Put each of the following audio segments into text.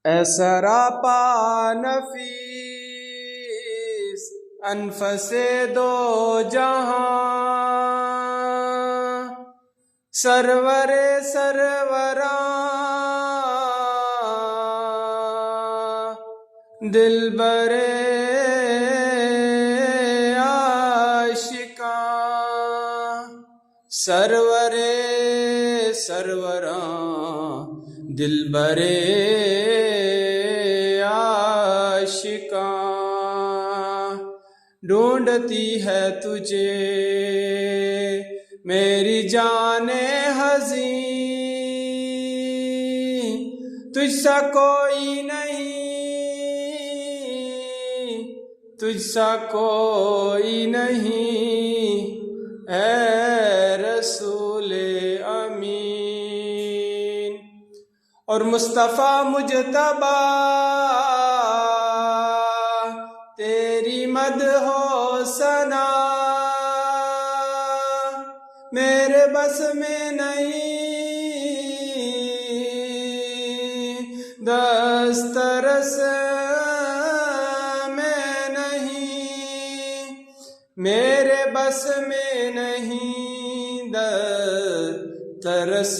اے سراپا نفیس انفس دو جہاں، سرور سروراں، دلبر عاشقاں، سرور سروراں، دلبر عاشقاں، ڈھونڈتی ہے تجھے میری جان حزین، تجھ سا کوئی نہیں، تجھ سا کوئی نہیں، اے رسول امین۔ اور مصطفیٰ مجتبیٰ تیری مدح و ثنا میرے بس میں نہیں، دسترس میں نہیں، میرے بس میں نہیں، دسترس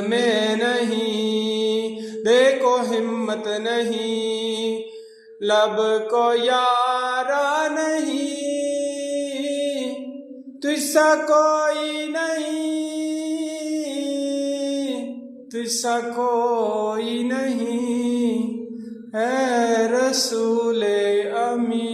میں نہیں، دیکھو ہمت نہیں، لب کو یارا نہیں، تجھ سا کوئی نہیں، تجھ سا کوئی نہیں، اے رسول امین۔